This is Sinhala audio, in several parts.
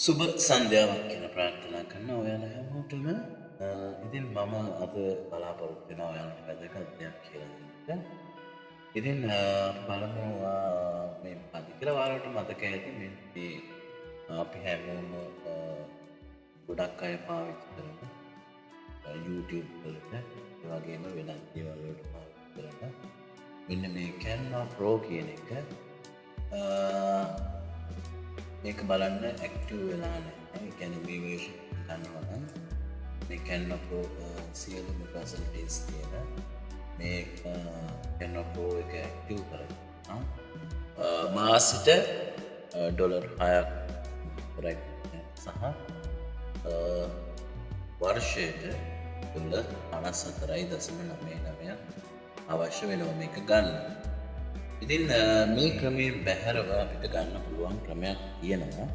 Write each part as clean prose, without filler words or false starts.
සුබ සන්ධ්‍යාවක් කියලා ප්‍රාර්ථනා කරනවා ඔයාලා හැමෝටම. ඉතින් මම අද බලාපොරොත්තු වෙනවා ඔයාලට වැදගත් දෙයක් කියලා දෙන්න. ඉතින් අපි බලමු මේ මොකක්ද කියලා. ඔයාලට මතක ඇති මේ අපි හැමෝම ගොඩක් අය පාවිච්චි කරන YouTube වලට ඒ වගේම වෙනත් දේවල් වලට පාවිච්චි කරන මෙන්න මේ Canva Pro කියන එක මේක බලන්න ඇක්ටිව් වෙලා නැහැ. ඒ කියන්නේ මේ version ගන්නවා නම් මේ Canva Pro සියලුම facilities තියෙන මේ Canva Pro එක ඇක්ටිව් කරගන්න මාසෙට $6ක් විතරයි සහ වර්ෂයට $54.99 අවශ්‍ය වෙනවා මේක ගන්න. ඉතින් මේ ක්‍රමයෙන් බැහැරව අපිට ගන්න පුළුවන් ක්‍රමයක් තියෙනවා.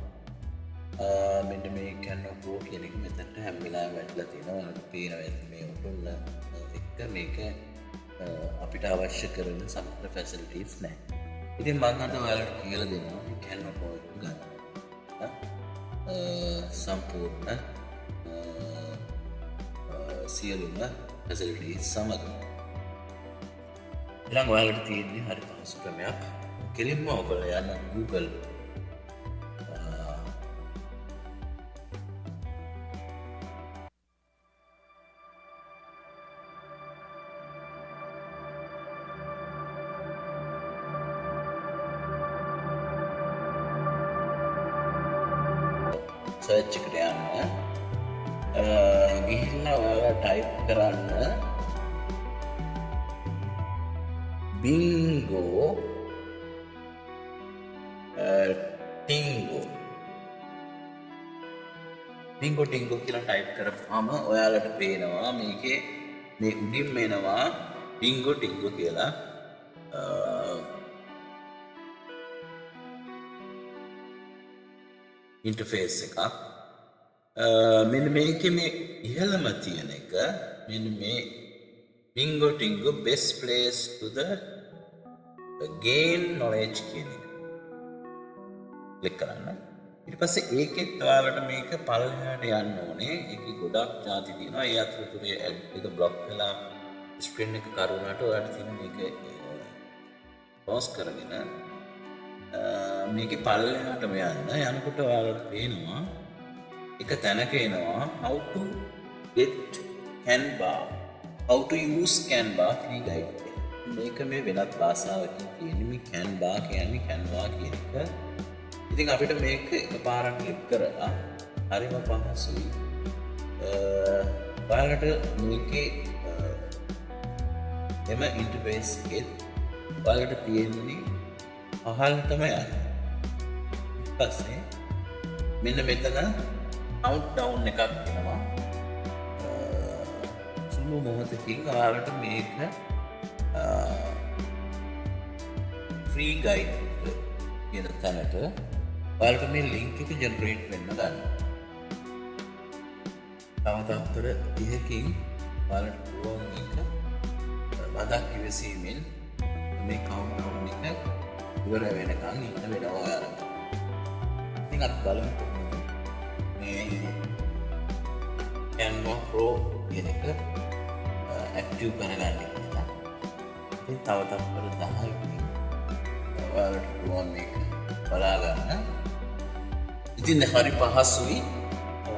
මෙන්න මේ Canva Pro කියන එක මෙතනට හැම වෙලාවෙම වැටලා තියෙනවා. ඔයාලට පේනවා ඇති මේ උඩුල්ල එක මේක අපිට අවශ්‍ය කරන සමහර ෆැසිලිටිස් නැහැ. ඉතින් මම අද ඔයාලට කියලා දෙනවා මේ Canva Pro එක ගන්න. සම්පූර්ණ සියලුම ෆැසිලිටිස් සමග ඉතින් ඔයාලට තියෙන්නේ හරි පහසු ක්‍රමයක්. කෙලින්ම ඔයාලා යන්න Google සර්ච් එකට යන්න. ගිහිල්ලා ඔයාලා ටයිප් කරන්න bingo tingo කියලා ටයිප් කරපුවාම ඔයාලට පේනවා මේකේ මේ උඩින්ම එනවා bingo කියලා ඉන්ටර්ෆේස් එකක්. මෙන්න මේකේ මේ ඉහළම තියෙන එක මෙන්න මේ bingo best place to the gain knowledge කියන එක ක්ලික් කරන්න. ඊට පස්සේ ඒකෙත් ඔයාලට මේක පල්ලෙහාට යන්න ඕනේ. ඒකේ ගොඩක් ಜಾති තියෙනවා. ඒ අතරතුරේ ඇඩ් එක බ්ලොක් වෙලා ස්ක්‍රීන් එක කරුණාට ඔයාලට තියෙන මේක පෝස් කරගෙන මේකේ පල්ලෙහාටම යන්න. යනකොට ඔයාලට පේනවා එක තැනක එනවා how to get Canva how to use Canva free guide. මේක මේ වෙනත් භාෂාවකින් තියෙන මේ Canva කියන්නේ Canva කියන එක. ඉතින් අපිට මේක එකපාරට ක්ලික් කරලා හරිම පහසුයි. ඔයාලට මේකේ එම ඉන්ටර්ෆේස් එකේ ඔයාලට තියෙන්නේ පහළටම යන්න. ඊට පස්සේ මෙන්න මෙතන countdown එකක් එනවා. සුළු මොහොතකින් ඔයාලට මේක free guide කියන තැනට ඔයාලට මේ link එක generate වෙන්න ගන්න. තව තත්පර 30කින් ඔයාලට පුළුවන් මේක මදක් ඉවසීමෙන් මේ countdown එක ඉවර වෙනකන් ඉන්න වෙනවා ඔයාලට. ඉතින් අපි බලමු කොහොමද මේ Canva Pro කියන එක ඇක්ටිව් කරගන්න කියලා. ඉතින් තව තත්පර 10කින් ඔයාලට පුළුවන් මේක බලා ගන්න. ඉතින් හරි පහසුයි.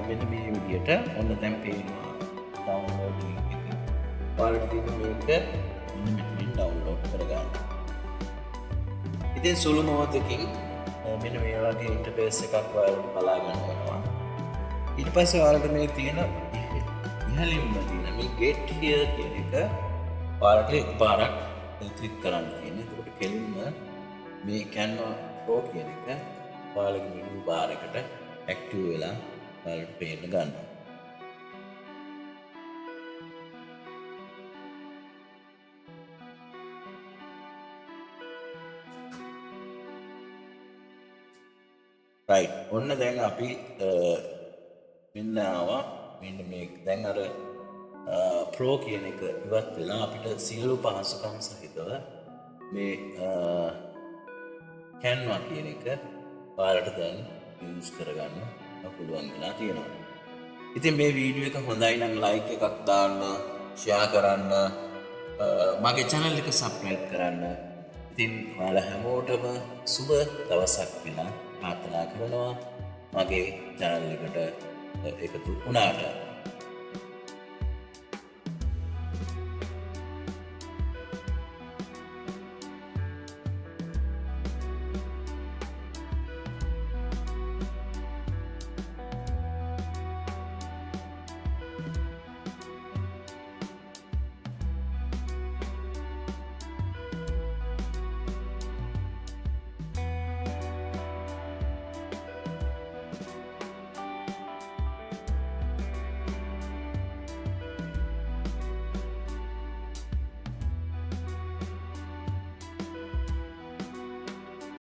මෙන්න මේ විදිහට ඔන්න දැන් පේනවා ඩවුන්ලෝඩ් ලින්ක් එක. ඔයාලට තියෙන මේක මෙන්න මෙතනින් ඩවුන්ලෝඩ් කරගන්න. ඉතින් සුළු මොහොතකින් මෙන්න මේ වගේ ඉන්ටර්ෆේස් එකක් ඔයාලට බලා ගන්න වෙනවා. ඊට පස්සේ ඔයාලට මේ තියෙන ඉහළින්ම තියෙන මේ get here කියන එක ඔයාලට එකපාරක් ක්ලික් කරන්න තියෙනවා. එතකොට කෙලින්ම මේ Canva Pro කියන එක ඔයාලගේ menu bar එකට ඇක්ටිව් වෙලා ඔයාලට පේන්න ගන්නවා. right ඔන්න දැන් අපි මෙන්න ආවා. මෙන්න මේ දැන් අර Pro කියන එක ඉවත් වෙලා අපිට සියලු පහසුකම් සහිතව මේ Canva කියන එක ඔයාලට දැන් යූස් කරගන්න පුළුවන් වෙලා තියෙනවා. ඉතින් මේ වීඩියෝ එක හොඳයි නම් ලයික් එකක් දාන්න, ෂෙයා කරන්න, මගේ channel එක subscribe කරන්න. ඉතින් ඔයාලා හැමෝටම සුබ දවසක් වෙලා ප්‍රාර්ථනා කරනවා මගේ channel එකට එකතු වුණාට.